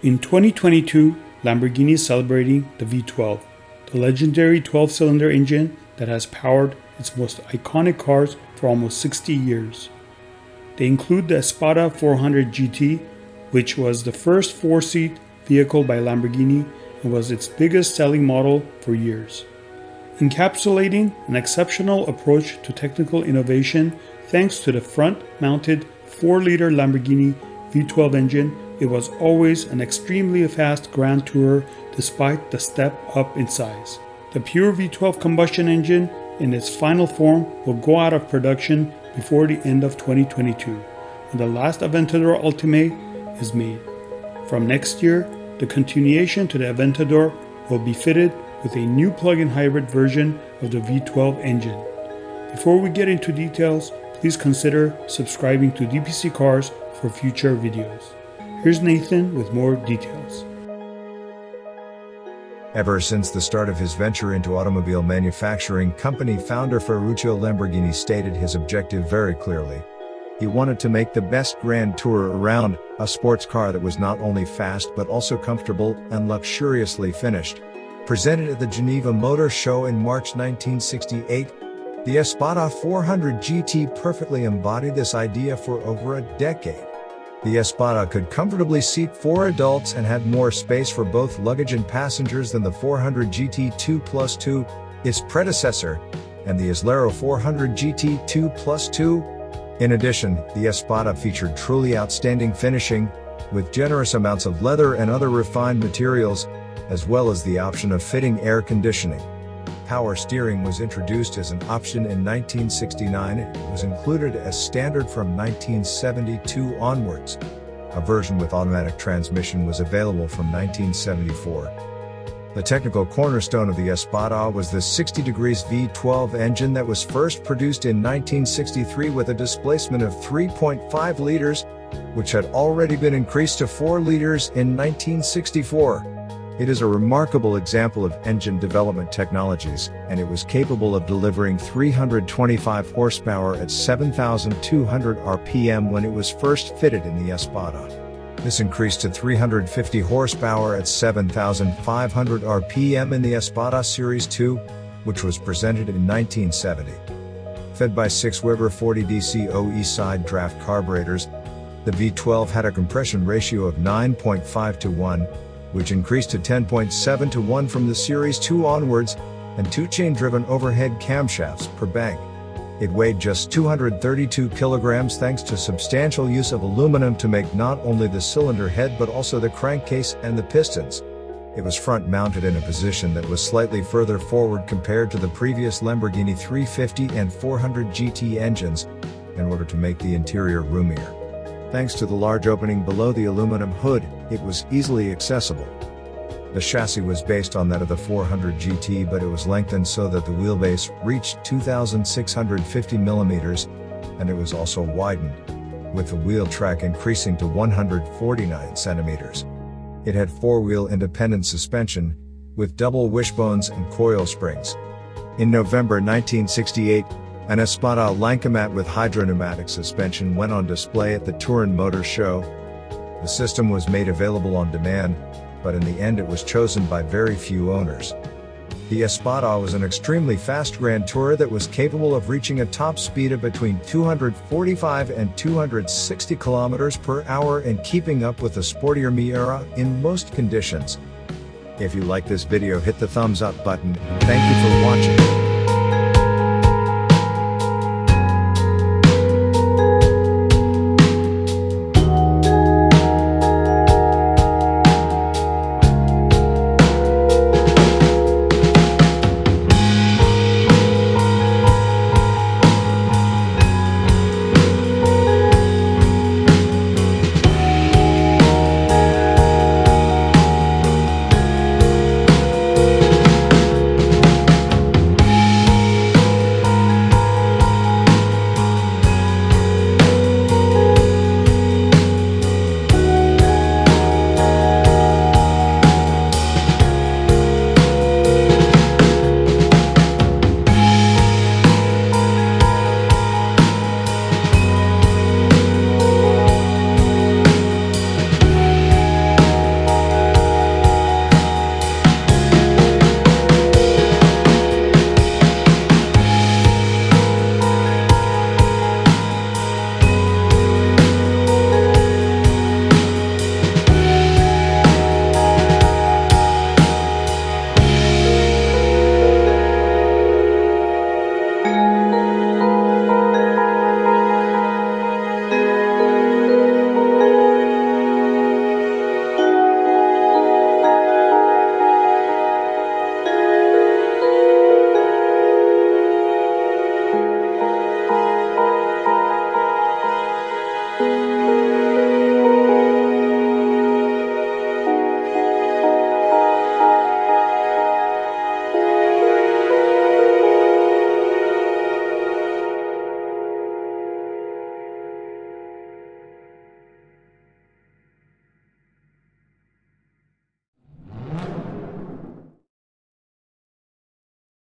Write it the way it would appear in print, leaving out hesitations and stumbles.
In 2022, Lamborghini is celebrating the V12, the legendary 12-cylinder engine that has powered its most iconic cars for almost 60 years. They include the Espada 400 GT, which was the first four-seat vehicle by Lamborghini and was its biggest selling model for years. Encapsulating an exceptional approach to technical innovation thanks to the front-mounted 4-liter Lamborghini V12 engine, it was always an extremely fast Grand Tourer despite the step up in size. The pure V12 combustion engine in its final form will go out of production before the end of 2022, when the last Aventador Ultimae is made. From next year, the continuation to the Aventador will be fitted with a new plug-in hybrid version of the V12 engine. Before we get into details, please consider subscribing to DPC Cars for future videos. Here's Nathan with more details. Ever since the start of his venture into automobile manufacturing, company founder Ferruccio Lamborghini stated his objective very clearly. He wanted to make the best Grand Tourer around, a sports car that was not only fast but also comfortable and luxuriously finished. Presented at the Geneva Motor Show in March 1968, the Espada 400 GT perfectly embodied this idea for over a decade. The Espada could comfortably seat 4 adults and had more space for both luggage and passengers than the 400 GT 2+2, its predecessor, and the Islero 400 GT 2+2. In addition, the Espada featured truly outstanding finishing, with generous amounts of leather and other refined materials, as well as the option of fitting air conditioning. Power steering was introduced as an option in 1969. It was included as standard from 1972 onwards. A version with automatic transmission was available from 1974. The technical cornerstone of the Espada was the 60 degrees V12 engine that was first produced in 1963 with a displacement of 3.5 liters, which had already been increased to 4 liters in 1964. It is a remarkable example of engine development technologies, and it was capable of delivering 325 horsepower at 7,200 RPM when it was first fitted in the Espada. This increased to 350 horsepower at 7,500 RPM in the Espada Series 2, which was presented in 1970. Fed by 6 Weber 40 DC OE side draft carburetors, the V12 had a compression ratio of 9.5 to 1, which increased to 10.7 to 1 from the Series 2 onwards, and 2 chain-driven overhead camshafts per bank. It weighed just 232 kilograms thanks to substantial use of aluminum to make not only the cylinder head but also the crankcase and the pistons. It was front-mounted in a position that was slightly further forward compared to the previous Lamborghini 350 and 400 GT engines, in order to make the interior roomier. Thanks to the large opening below the aluminum hood, it was easily accessible. The chassis was based on that of the 400 GT, but it was lengthened so that the wheelbase reached 2,650 millimeters, and it was also widened, with the wheel track increasing to 149 centimeters. It had 4-wheel independent suspension, with double wishbones and coil springs. In November 1968, an Espada Lancamat with hydropneumatic suspension went on display at the Turin Motor Show. The system was made available on demand, but in the end it was chosen by very few owners. The Espada was an extremely fast Grand Tourer that was capable of reaching a top speed of between 245 and 260 kilometers per hour and keeping up with the sportier Miura in most conditions. If you like this video, hit the thumbs up button. Thank you for watching.